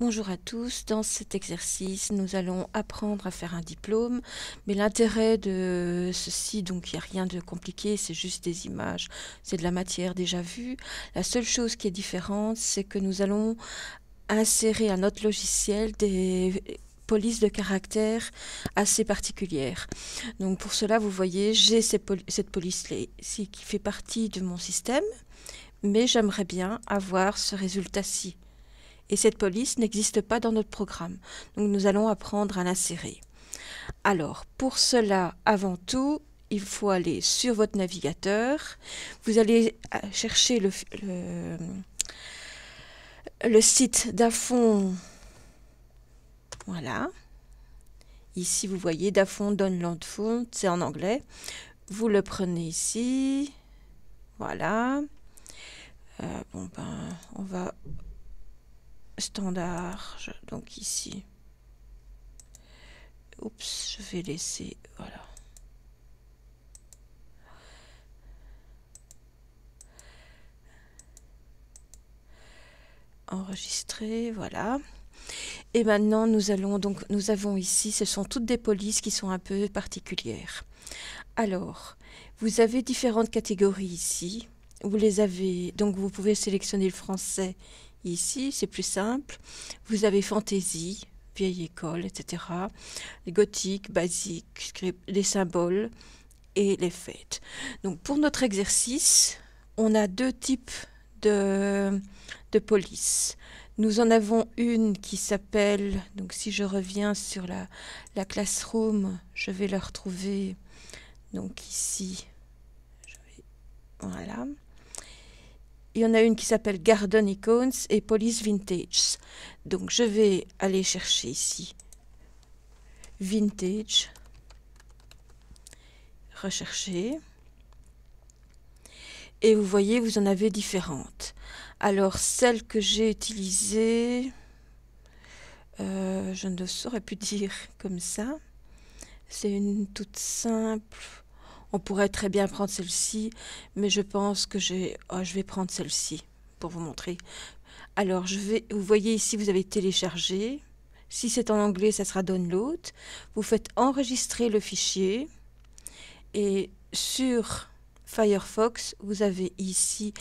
Bonjour à tous, dans cet exercice nous allons apprendre à faire un diplôme, mais l'intérêt de ceci, donc il n'y a rien de compliqué, c'est juste des images, c'est de la matière déjà vue. La seule chose qui est différente, c'est que nous allons insérer à notre logiciel des polices de caractère assez particulières. Donc pour cela, vous voyez, j'ai cette police-ci qui fait partie de mon système, mais j'aimerais bien avoir ce résultat-ci. Et cette police n'existe pas dans notre programme. Donc nous allons apprendre à l'insérer. Alors, pour cela, avant tout, il faut aller sur votre navigateur. Vous allez chercher le site Dafont. Voilà. Ici, vous voyez Dafont Download Font, c'est en anglais. Vous le prenez ici. Voilà. On va standard, donc ici. Oups, je vais laisser, voilà. Enregistrer, voilà. Et maintenant, nous avons ici, ce sont toutes des polices qui sont un peu particulières. Alors, vous avez différentes catégories ici. Vous les avez, donc vous pouvez sélectionner le français ici, c'est plus simple. Vous avez fantaisie, vieille école, etc. Les gothiques, basiques, les symboles et les fêtes. Donc pour notre exercice, on a deux types de police. Nous en avons une qui s'appelle, donc si je reviens sur la classroom, je vais la retrouver, donc ici, voilà. Il y en a une qui s'appelle Garden Icons et Police Vintage. Donc je vais aller chercher ici Vintage, rechercher. Et vous voyez, vous en avez différentes. Alors, celle que j'ai utilisée, je ne saurais plus dire comme ça. C'est une toute simple. On pourrait très bien prendre celle-ci, mais je pense que je vais prendre celle-ci pour vous montrer. Alors, vous voyez ici, vous avez téléchargé. Si c'est en anglais, ça sera download. Vous faites enregistrer le fichier. Et sur Firefox, vous avez ici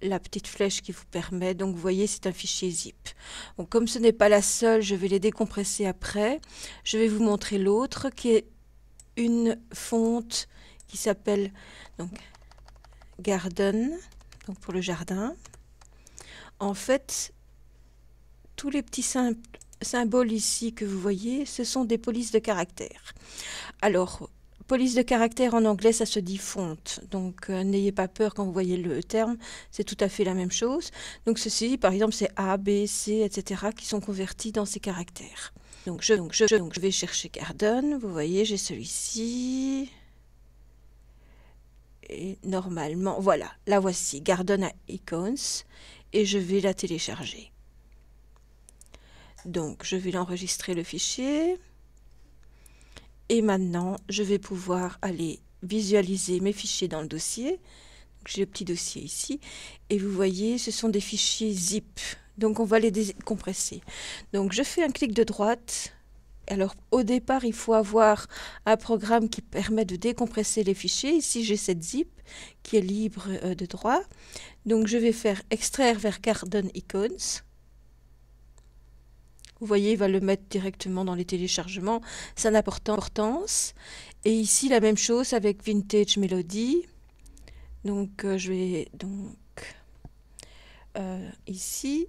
la petite flèche qui vous permet, donc vous voyez c'est un fichier zip. Donc comme ce n'est pas la seule, je vais les décompresser après. Je vais vous montrer l'autre qui est une fonte qui s'appelle donc Garden, donc pour le jardin. En fait, tous les petits symboles ici que vous voyez, ce sont des polices de caractère. Alors, police de caractère en anglais, ça se dit fonte. Donc, n'ayez pas peur quand vous voyez le terme, c'est tout à fait la même chose. Donc, ceci, par exemple, c'est A, B, C, etc. qui sont convertis dans ces caractères. Donc, je vais chercher Garden. Vous voyez, j'ai celui-ci. Et normalement, voilà, la voici, Garden Icons. Et je vais la télécharger. Donc, je vais l'enregistrer le fichier. Et maintenant, je vais pouvoir aller visualiser mes fichiers dans le dossier. J'ai le petit dossier ici. Et vous voyez, ce sont des fichiers zip. Donc, on va les décompresser. Donc, je fais un clic de droite. Alors, au départ, il faut avoir un programme qui permet de décompresser les fichiers. Ici, j'ai cette zip qui est libre de droit. Donc, je vais faire extraire vers Garden Icons. Vous voyez, il va le mettre directement dans les téléchargements. Ça n'a pas d'importance. Et ici, la même chose avec Vintage Melody. Donc, je vais ici,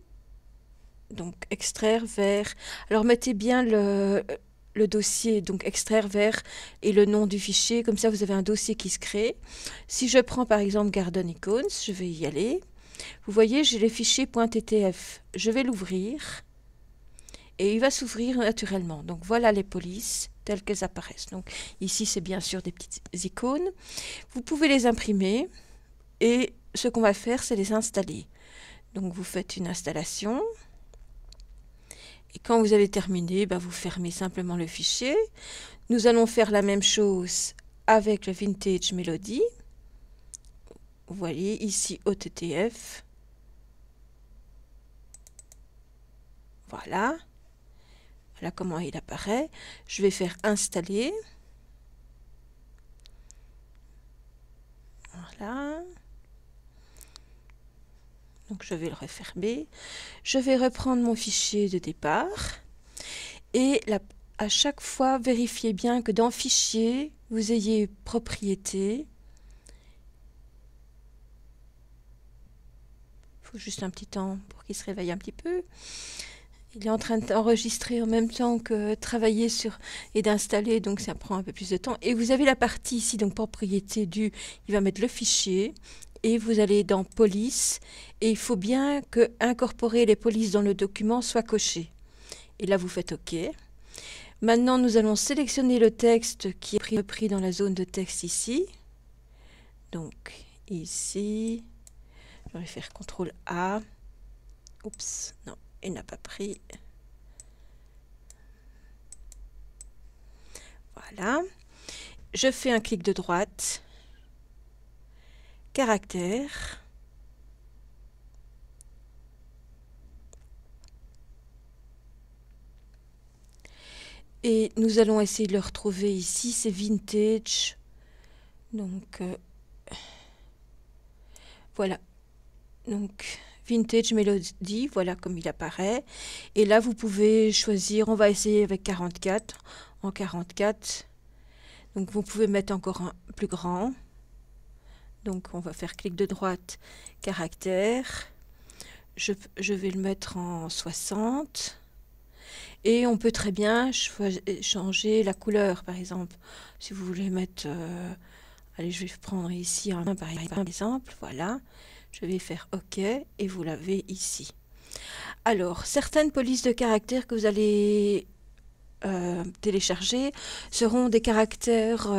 donc extraire vers. Alors, mettez bien le dossier, donc extraire vers et le nom du fichier. Comme ça, vous avez un dossier qui se crée. Si je prends par exemple Garden Icons, je vais y aller. Vous voyez, j'ai les fichiers .ttf. Je vais l'ouvrir. Et il va s'ouvrir naturellement. Donc voilà les polices telles qu'elles apparaissent. Donc ici c'est bien sûr des petites icônes. Vous pouvez les imprimer et ce qu'on va faire c'est les installer. Donc vous faites une installation et quand vous avez terminé, vous fermez simplement le fichier. Nous allons faire la même chose avec le Vintage Melody. Vous voyez ici OTTF. Voilà. Voilà comment il apparaît. Je vais faire installer. Voilà. Donc je vais le refermer. Je vais reprendre mon fichier de départ. Et à chaque fois, vérifiez bien que dans Fichier, vous ayez Propriétés. Il faut juste un petit temps pour qu'il se réveille un petit peu. Il est en train d'enregistrer en même temps que travailler sur et d'installer, donc ça prend un peu plus de temps. Et vous avez la partie ici, donc Propriété du, il va mettre le fichier. Et vous allez dans Police. Et il faut bien que incorporer les polices dans le document soit coché. Et là, vous faites OK. Maintenant, nous allons sélectionner le texte qui est pris dans la zone de texte ici. Donc, ici, je vais faire CTRL A. Oups, non, il n'a pas pris. Voilà. Je fais un clic de droite. Caractère. Et nous allons essayer de le retrouver ici, c'est Vintage. Donc, voilà. Donc, Vintage Melody, voilà comme il apparaît. Et là, vous pouvez choisir, on va essayer avec 44, en 44. Donc, vous pouvez mettre encore un plus grand. Donc, on va faire clic de droite, caractère. Je vais le mettre en 60. Et on peut très bien changer la couleur, par exemple. Si vous voulez mettre... allez, je vais prendre ici un par exemple. Voilà. Je vais faire OK et vous l'avez ici. Alors, certaines polices de caractères que vous allez télécharger seront des caractères...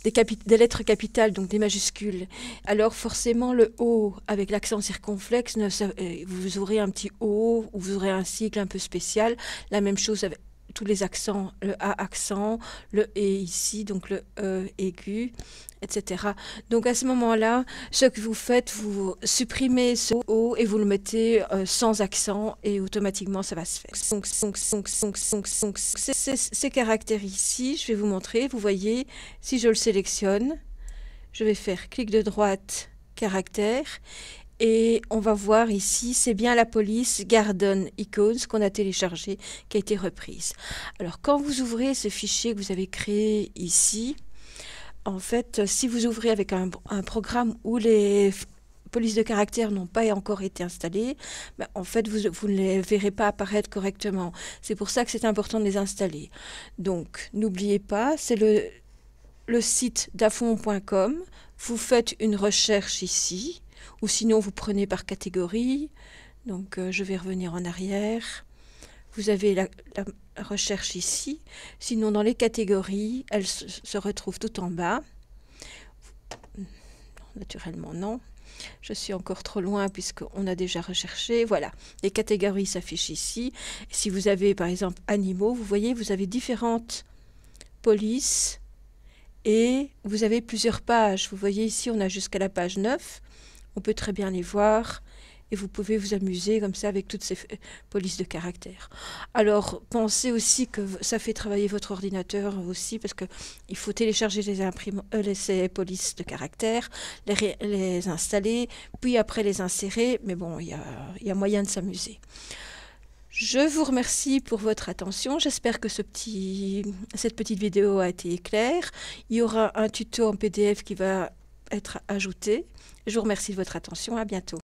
des lettres capitales, donc des majuscules. Alors forcément le O avec l'accent circonflexe, vous aurez un petit O ou vous aurez un sigle un peu spécial. La même chose avec tous les accents, le A accent, le E ici, donc le E aigu, etc. Donc à ce moment-là, ce que vous faites, vous supprimez ce O et vous le mettez sans accent et automatiquement ça va se faire. Donc ces caractères ici, je vais vous montrer, vous voyez, si je le sélectionne, je vais faire clic de droite, caractère, et on va voir ici, c'est bien la police Garden Icons qu'on a téléchargée qui a été reprise. Alors quand vous ouvrez ce fichier que vous avez créé ici, en fait, si vous ouvrez avec un programme où les polices de caractère n'ont pas encore été installées, ben, en fait, vous ne les verrez pas apparaître correctement. C'est pour ça que c'est important de les installer. Donc, n'oubliez pas, c'est le site dafon.com. Vous faites une recherche ici, ou sinon vous prenez par catégorie. Donc, je vais revenir en arrière. Vous avez la recherche ici. Sinon, dans les catégories, elle se retrouve tout en bas. Naturellement, non. Je suis encore trop loin puisqu'on a déjà recherché. Voilà, les catégories s'affichent ici. Si vous avez, par exemple, animaux, vous voyez, vous avez différentes polices et vous avez plusieurs pages. Vous voyez ici, on a jusqu'à la page 9. On peut très bien les voir. Et vous pouvez vous amuser comme ça avec toutes ces polices de caractère. Alors, pensez aussi que ça fait travailler votre ordinateur aussi, parce qu'il faut télécharger ces polices de caractère, les installer, puis après les insérer. Mais bon, il y a moyen de s'amuser. Je vous remercie pour votre attention. J'espère que cette petite vidéo a été claire. Il y aura un tuto en PDF qui va être ajouté. Je vous remercie de votre attention. À bientôt.